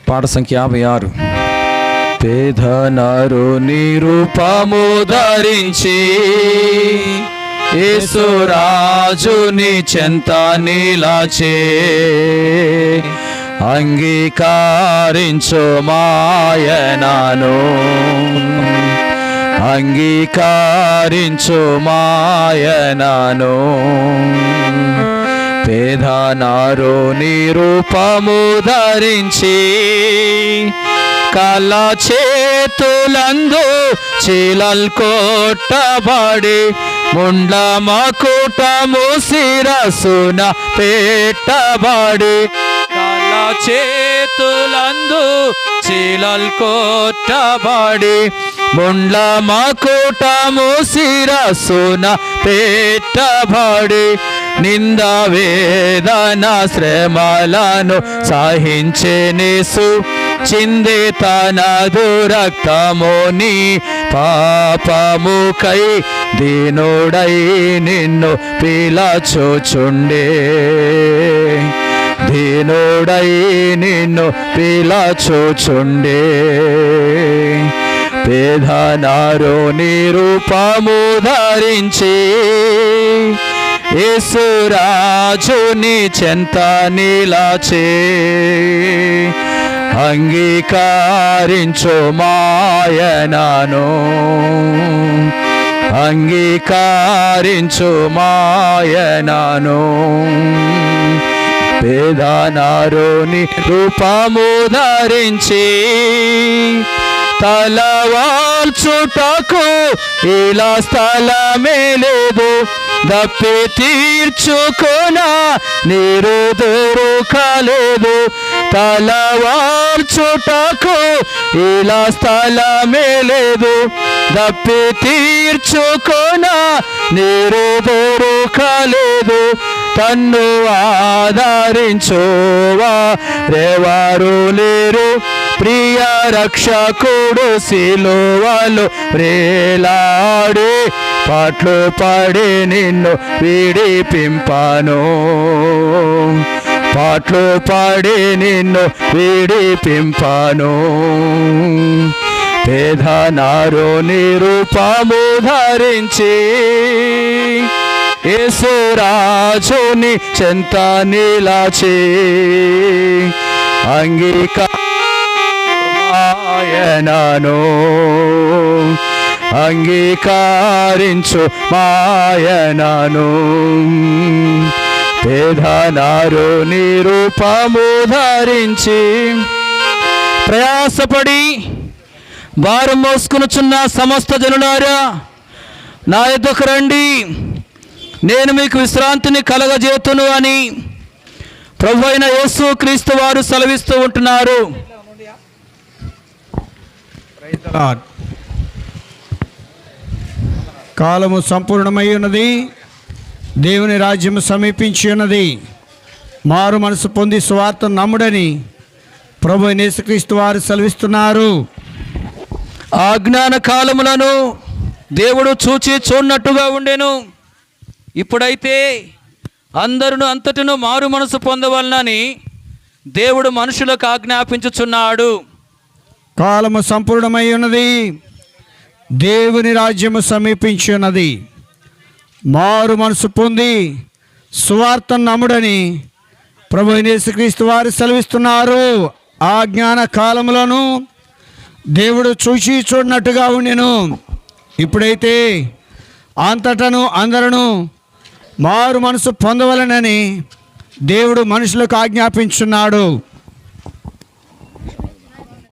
పాట సంఖ్య 56. పేద నరుని రూపము ధరించి యేసురాజుని చెంత నిలచే అంగీకరించు మాయనను, అంగీకరించు మాయనను. పేద నరుని రూపము ధరించి కళ్ళ చేతులందు చీలల్ కొట్టబడి ముండ్ల మకుటము శిరసున పెట్టబడి, కళ్ళ చేతులందు చీలల్ కొట్టబడి ముండ్ల మకుటము శిరసున పెట్టబడి నింద వేదన శ్రమలను సహించెనేసు చిందే తనదు రక్తముని పాపముకై దీనుడై నిన్ను పిలచుచుండే, దీనుడై నిన్ను పిలచుచుండే. పేద నరుని రూపము ధరించి యేసురాజుని చెంత నిలచే అంగీకరించు మాయనను, అంగీకరించు మాయనను. పేద నరుని రూపము ధరించి తలవాల్చుటకు ఇలా స్థలమే లేదు, దప్పి తీర్చుకొన నీరు దొరకలేదు. తలవాల్చుటకు ఇలా స్థలమే లేదు, దప్పి తీర్చుకొన నీరు దొరకలేదు. తన్ను ఆదరించువారెవరు లేరు, ప్రియ రక్షకుడు సిలువలో వ్రేలాడి పాట్లు పడి నిన్ను విడిపింపను, పాట్లు పడి నిన్ను విడిపింపను. పేద నరుని రూపము ధరించి యేసురాజుని చెంత నిలచి అంగీకరించు అంగీకరించు మాయనను. పేద నరుని రూపము ధరించి ప్రయాసపడి భారం మోసుకొనుచున్న సమస్త జనులారా నా యొద్దకు రండి, నేను మీకు విశ్రాంతిని కలగజేతును అని ప్రభువైన యేసు క్రీస్తు వారు సెలవిస్తూ ఉంటున్నారు. కాలము సంపూర్ణమై ఉన్నది, దేవుని రాజ్యము సమీపించి ఉన్నది. మారు మనసు పొంది సువార్త నమ్ముడని ప్రభువైన యేసుక్రీస్తు వారు సెలవిస్తున్నారు. ఆజ్ఞాన కాలములను దేవుడు చూచి చూడనట్టుగా ఉండెను. ఇప్పుడైతే అందరూ అంతటిను మారు మనసు పొందవలనని దేవుడు మనుషులకు ఆజ్ఞాపించుచున్నాడు. కాలము సంపూర్ణమై ఉన్నది, దేవుని రాజ్యము సమీపించి ఉన్నది. మారు మనసు పొంది సువార్త నమ్ముడని ప్రభువైన యేసుక్రీస్తు వారు సెలవిస్తున్నారు. ఆజ్ఞాన కాలములను దేవుడు చూసి చూడనట్టుగా ఉండెను. ఇప్పుడైతే అంతటను అందరూ మారు మనసు పొందవలనని దేవుడు మనుషులకు ఆజ్ఞాపించున్నాడు.